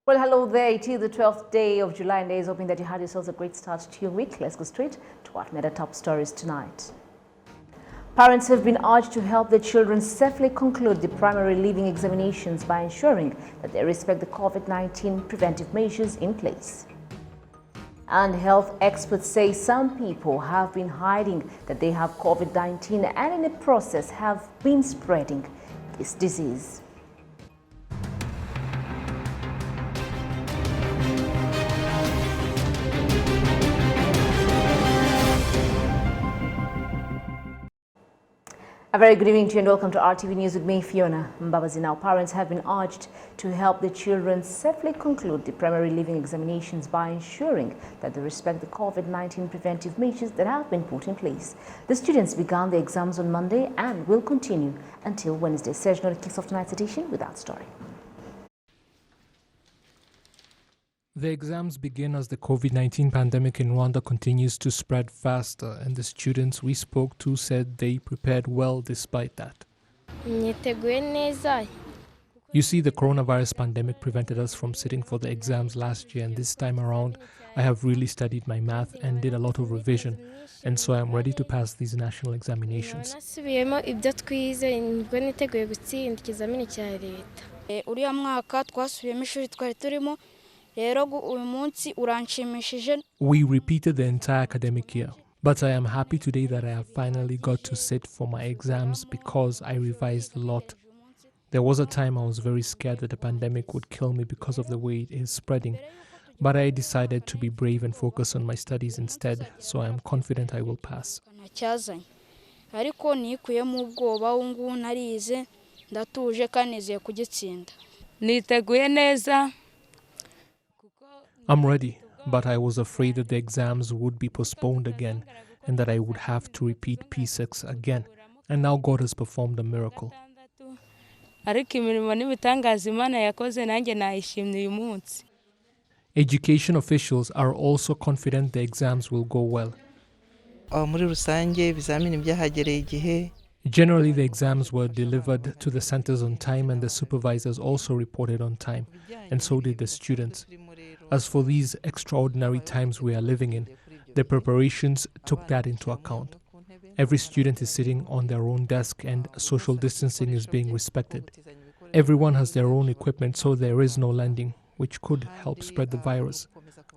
Well, hello there. It is the 12th day of July and days, hoping that you had yourselves a great start to your week. Let's go straight to what made our top stories tonight. Parents have been urged to help their children safely conclude the primary leaving examinations by ensuring that they respect the COVID-19 preventive measures in place. And health experts say some people have been hiding that they have COVID-19 and in the process have been spreading this disease. A very good evening to you and welcome to RTV News with me, Fiona Mbabazi. Now, parents have been urged to help their children safely conclude the primary leaving examinations by ensuring that they respect the COVID-19 preventive measures that have been put in place. The students began the exams on Monday and will continue until Wednesday. Serge Nori kicks off tonight's edition with that story. The exams begin as the COVID-19 pandemic in Rwanda continues to spread faster, and the students we spoke to said they prepared well despite that. You see, the coronavirus pandemic prevented us from sitting for the exams last year, and this time around I have really studied my math and did a lot of revision, and so I am ready to pass these national examinations. We repeated the entire academic year, but I am happy today that I have finally got to sit for my exams because I revised a lot. There was a time I was very scared that the pandemic would kill me because of the way it is spreading, but I decided to be brave and focus on my studies instead, so I am confident I will pass. I'm ready, but I was afraid that the exams would be postponed again and that I would have to repeat P6 again. And now God has performed a miracle. Education officials are also confident the exams will go well. Generally, the exams were delivered to the centers on time and the supervisors also reported on time, and so did the students. As for these extraordinary times we are living in, the preparations took that into account. Every student is sitting on their own desk and social distancing is being respected. Everyone has their own equipment, so there is no lending, which could help spread the virus.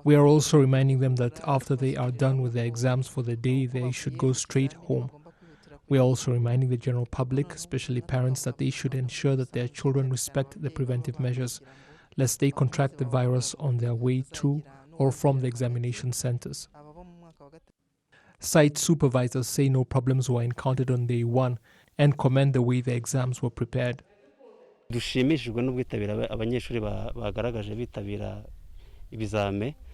We are also reminding them that after they are done with their exams for the day, they should go straight home. We are also reminding the general public, especially parents, that they should ensure that their children respect the preventive measures, lest they contract the virus on their way to or from the examination centers. Site supervisors say no problems were encountered on day one and commend the way the exams were prepared.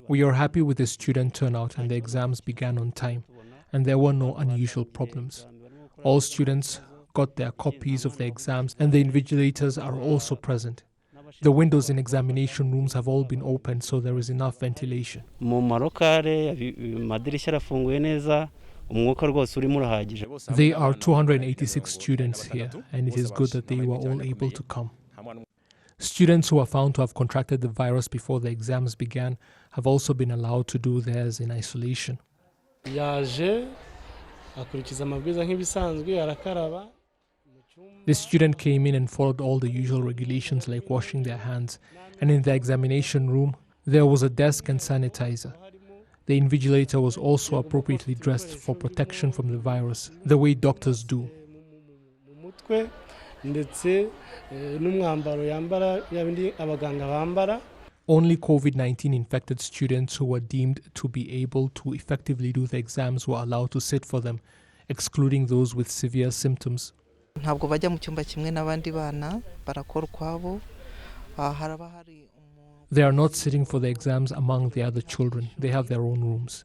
We are happy with the student turnout and the exams began on time, and there were no unusual problems. All students got their copies of the exams and the invigilators are also present. The windows in examination rooms have all been opened, so there is enough ventilation. There are 286 students here, and it is good that they were all able to come. Students who are found to have contracted the virus before the exams began have also been allowed to do theirs in isolation. The student came in and followed all the usual regulations like washing their hands, and in the examination room, there was a desk and sanitizer. The invigilator was also appropriately dressed for protection from the virus, the way doctors do. Only COVID-19 infected students who were deemed to be able to effectively do the exams were allowed to sit for them, excluding those with severe symptoms. They are not sitting for the exams among the other children. They have their own rooms.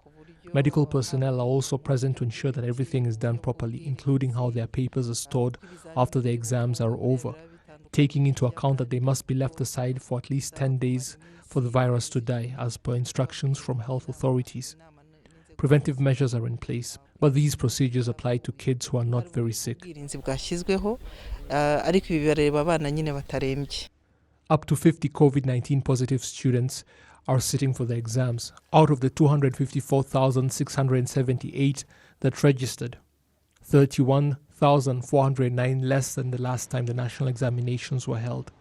Medical personnel are also present to ensure that everything is done properly, including how their papers are stored after the exams are over, taking into account that they must be left aside for at least 10 days for the virus to die, as per instructions from health authorities. Preventive measures are in place, but these procedures apply to kids who are not very sick. Up to 50 COVID-19 positive students are sitting for the exams out of the 254,678 that registered, 31,409 less than the last time the national examinations were held.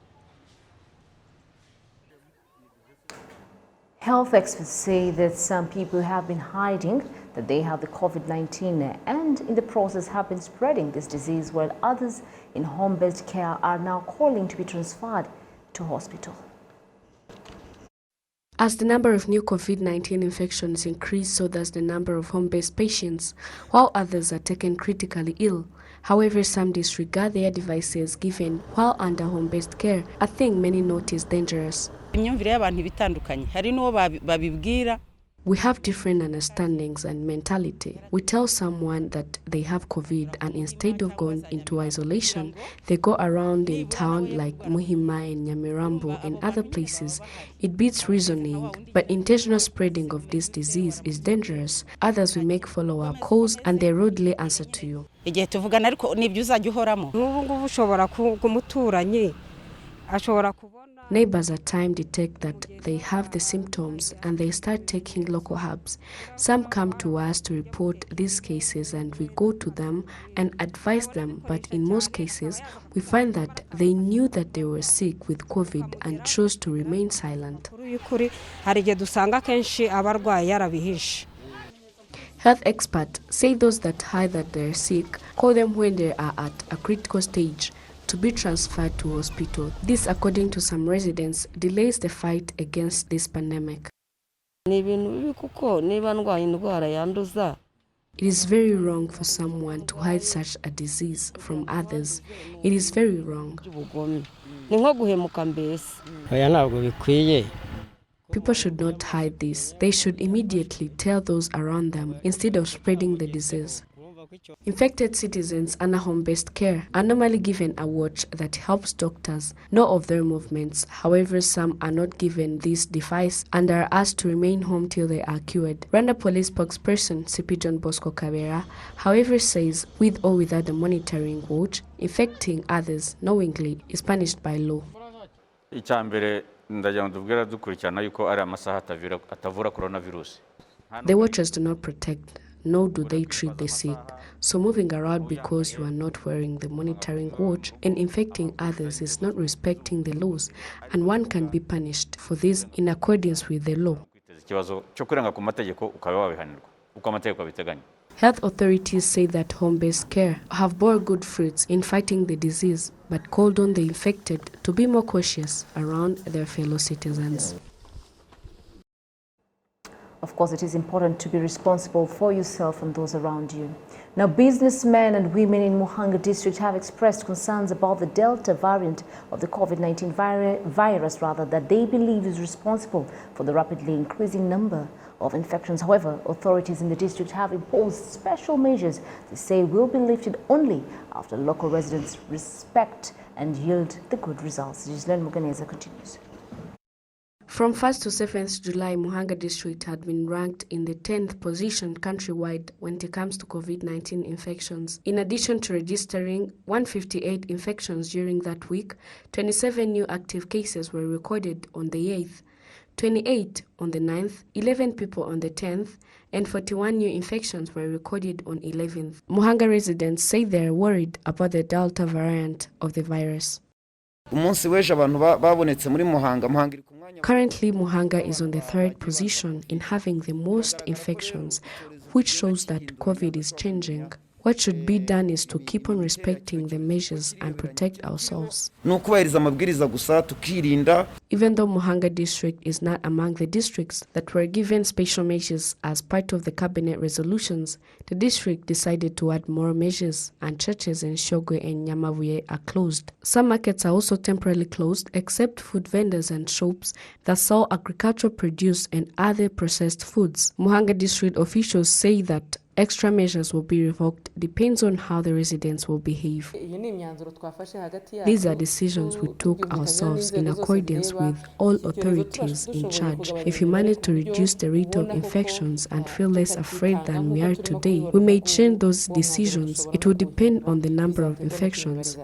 Health experts say that some people have been hiding that they have the COVID-19 and in the process have been spreading this disease, while others in home-based care are now calling to be transferred to hospital. As the number of new COVID-19 infections increase, so does the number of home-based patients, while others are taken critically ill. However, some disregard the advices given while under home-based care, a thing many note is dangerous. We have different understandings and mentality. We tell someone that they have COVID and instead of going into isolation, they go around in town like Muhima and Nyamirambo and other places. It beats reasoning, but intentional spreading of this disease is dangerous. Others will make follow-up calls and they rudely answer to you. Neighbors at times detect that they have the symptoms and they start taking local herbs. Some come to us to report these cases and we go to them and advise them, but in most cases we find that they knew that they were sick with COVID and chose to remain silent. Health experts say those that hide that they're sick, call them when they are at a critical stage to be transferred to hospital. This, according to some residents, delays the fight against this pandemic. It is very wrong for someone to hide such a disease from others. It is very wrong. People should not hide this. They should immediately tell those around them instead of spreading the disease. Infected citizens under home-based care are normally given a watch that helps doctors know of their movements. However, some are not given this device and are asked to remain home till they are cured. Rwanda police spokesperson CP John Bosco Kabera, however, says with or without the monitoring watch, infecting others knowingly is punished by law. The watchers do not protect, nor do they treat the sick. So moving around because you are not wearing the monitoring watch and infecting others is not respecting the laws, and one can be punished for this in accordance with the law. Health authorities say that home-based care have bore good fruits in fighting the disease, but called on the infected to be more cautious around their fellow citizens. Of course, it is important to be responsible for yourself and those around you. Now, businessmen and women in Muhanga district have expressed concerns about the Delta variant of the COVID-19 virus that they believe is responsible for the rapidly increasing number of infections. However, authorities in the district have imposed special measures they say will be lifted only after local residents respect and yield the good results. Giselle Muganeza continues. From 1st to 7th July, Muhanga district had been ranked in the 10th position countrywide when it comes to COVID-19 infections. In addition to registering 158 infections during that week, 27 new active cases were recorded on the 8th, 28 on the 9th, 11 people on the 10th, and 41 new infections were recorded on 11th. Muhanga residents say they are worried about the Delta variant of the virus. Currently, Muhanga is on the 3rd position in having the most infections, which shows that COVID is changing. What should be done is to keep on respecting the measures and protect ourselves. Even though Muhanga district is not among the districts that were given special measures as part of the cabinet resolutions, the district decided to add more measures, and churches in Shogwe and Nyamavuye are closed. Some markets are also temporarily closed except food vendors and shops that sell agricultural produce and other processed foods. Muhanga district officials say that extra measures will be revoked depends on how the residents will behave. These are decisions we took ourselves in accordance with all authorities in charge. If we manage to reduce the rate of infections and feel less afraid than we are today, we may change those decisions. It will depend on the number of infections.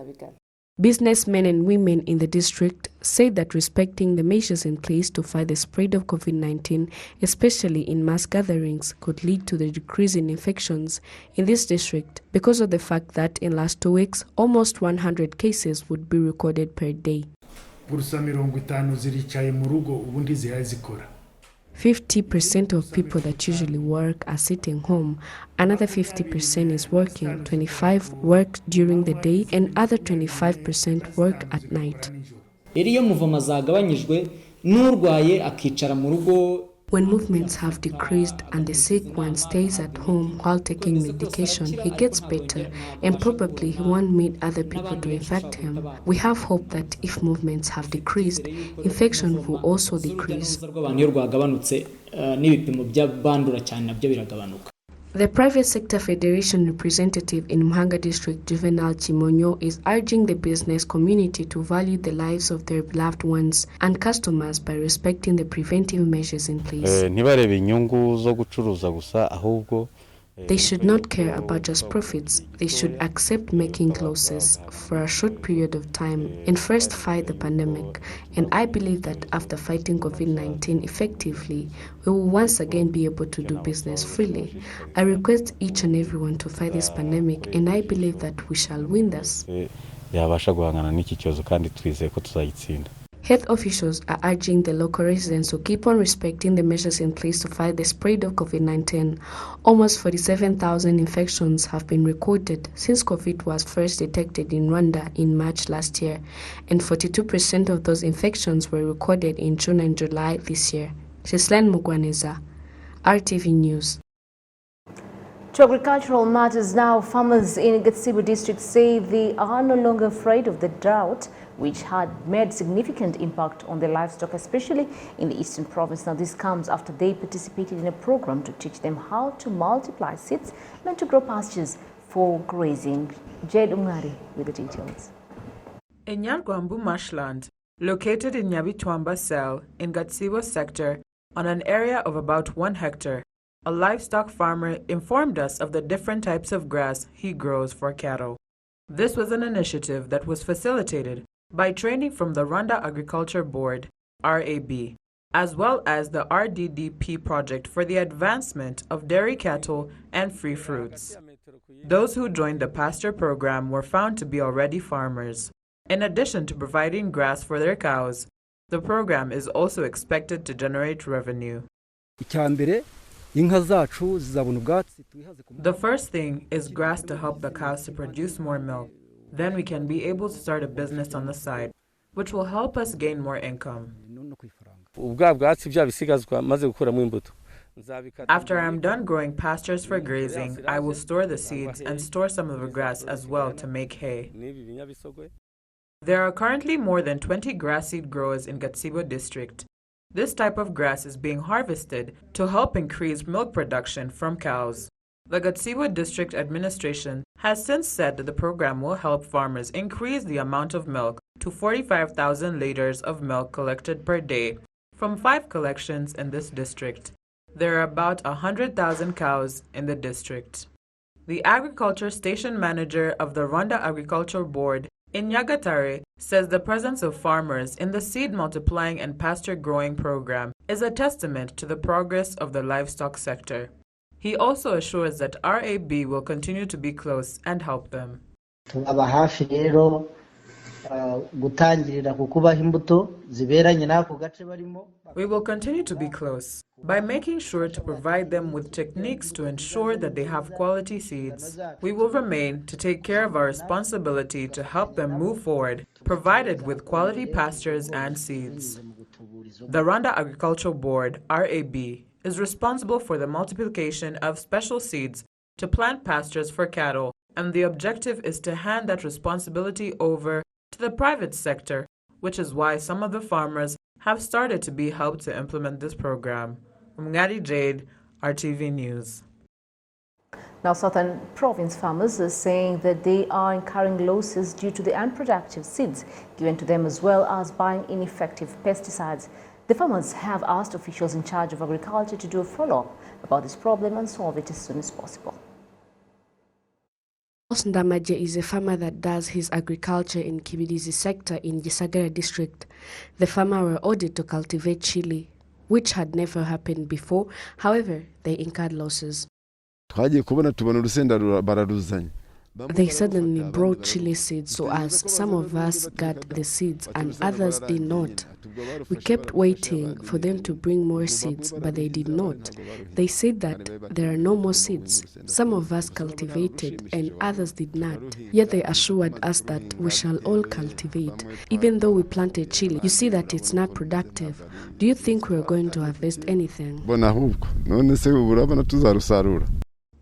Businessmen and women in the district say that respecting the measures in place to fight the spread of COVID-19, especially in mass gatherings, could lead to the decrease in infections in this district because of the fact that in last 2 weeks, almost 100 cases would be recorded per day. 50% of people that usually work are sitting home, another 50% is working, 25% work during the day, and other 25% work at night. When movements have decreased and the sick one stays at home while taking medication, he gets better and probably he won't meet other people to infect him. We have hope that if movements have decreased, infection will also decrease. The Private Sector Federation representative in Muhanga District, Juvenal Chimonyo, is urging the business community to value the lives of their beloved ones and customers by respecting the preventive measures in place. They should not care about just profits. They should accept making losses for a short period of time and first fight the pandemic. And I believe that after fighting COVID-19 effectively, we will once again be able to do business freely. I request each and everyone to fight this pandemic, and I believe that we shall win this. Health officials are urging the local residents to keep on respecting the measures in place to fight the spread of COVID-19. Almost 47,000 infections have been recorded since COVID was first detected in Rwanda in March last year, and 42% of those infections were recorded in June and July this year. Sheslan Mugwaneza, RTV News. To agricultural matters now, farmers in Gatsibo district say they are no longer afraid of the drought, which had made significant impact on their livestock, especially in the eastern province. Now, this comes after they participated in a program to teach them how to multiply seeds meant to grow pastures for grazing. Jade Ungari with the details. In Nyargwambu marshland, located in Nyabitwamba cell in Gatsibo sector, on an area of about 1 hectare, a livestock farmer informed us of the different types of grass he grows for cattle. This was an initiative that was facilitated by training from the Rwanda Agriculture Board, RAB, as well as the RDDP project for the advancement of dairy cattle and free fruits. Those who joined the pasture program were found to be already farmers. In addition to providing grass for their cows, the program is also expected to generate revenue. The first thing is grass to help the cows to produce more milk. Then we can be able to start a business on the side, which will help us gain more income. After I'm done growing pastures for grazing, I will store the seeds and store some of the grass as well to make hay. There are currently more than 20 grass seed growers in Gatsibo district. This type of grass is being harvested to help increase milk production from cows. The Gatsibo District Administration has since said that the program will help farmers increase the amount of milk to 45,000 liters of milk collected per day from 5 collections in this district. There are about 100,000 cows in the district. The Agriculture Station Manager of the Rwanda Agriculture Board in Nyagatare says the presence of farmers in the seed multiplying and pasture growing program is a testament to the progress of the livestock sector. He also assures that RAB will continue to be close and help them. We will continue to be close by making sure to provide them with techniques to ensure that they have quality seeds. We will remain to take care of our responsibility to help them move forward, provided with quality pastures and seeds. The Rwanda Agricultural Board, RAB, is responsible for the multiplication of special seeds to plant pastures for cattle, and the objective is to hand that responsibility over to the private sector, which is why some of the farmers have started to be helped to implement this program. Mngadi Jade, RTV News. Now, Southern Province farmers are saying that they are incurring losses due to the unproductive seeds given to them, as well as buying ineffective pesticides. The farmers have asked officials in charge of agriculture to do a follow-up about this problem and solve it as soon as possible. Ndamaje is a farmer that does his agriculture in Kibirizi sector in Gisagara district. The farmer were ordered to cultivate chili, which had never happened before. However, they incurred losses. They suddenly brought chili seeds, so as some of us got the seeds and others did not. We kept waiting for them to bring more seeds, but they did not. They said that there are no more seeds. Some of us cultivated and others did not. Yet they assured us that we shall all cultivate. Even though we planted chili, you see that it's not productive. Do you think we're going to harvest anything?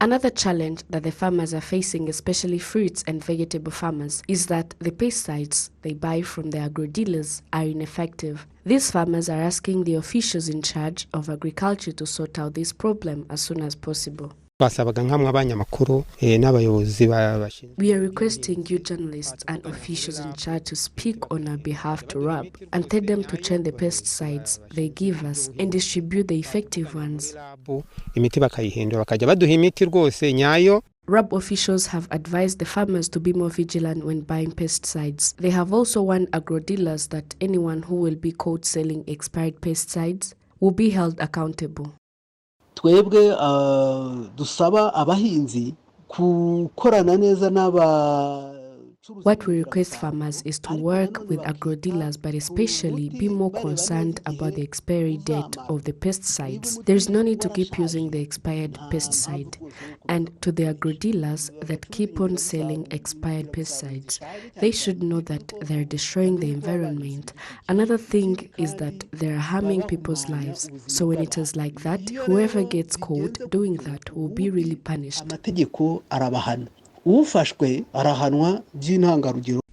Another challenge that the farmers are facing, especially fruits and vegetable farmers, is that the pesticides they buy from the agro-dealers are ineffective. These farmers are asking the officials in charge of agriculture to sort out this problem as soon as possible. We are requesting you journalists and officials in charge to speak on our behalf to RAB and tell them to change the pesticides they give us and distribute the effective ones. RAB officials have advised the farmers to be more vigilant when buying pesticides. They have also warned agro-dealers that anyone who will be caught selling expired pesticides will be held accountable. Twebwe dusaba abahinzi gukorana neza n'aba. What we request farmers is to work with agro-dealers, but especially be more concerned about the expiry date of the pesticides. There is no need to keep using the expired pesticide. And to the agro-dealers that keep on selling expired pesticides, they should know that they're destroying the environment. Another thing is that they're harming people's lives. So when it is like that, whoever gets caught doing that will be really punished.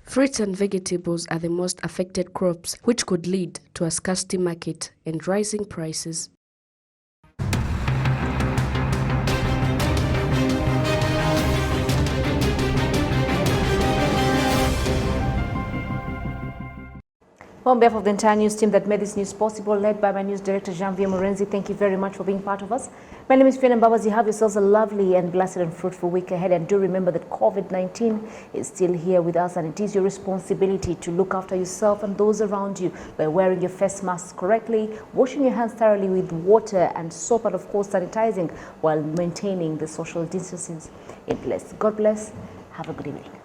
Fruits and vegetables are the most affected crops, which could lead to a scarcity market and rising prices. On behalf of the entire news team that made this news possible, led by my news director, Jean-Vier Morenzi, thank you very much for being part of us. My name is Fiona Mbabazi. Have yourselves a lovely and blessed and fruitful week ahead. And do remember that COVID-19 is still here with us, and it is your responsibility to look after yourself and those around you by wearing your face masks correctly, washing your hands thoroughly with water and soap, and of course sanitizing while maintaining the social distances in place. God bless. Have a good evening.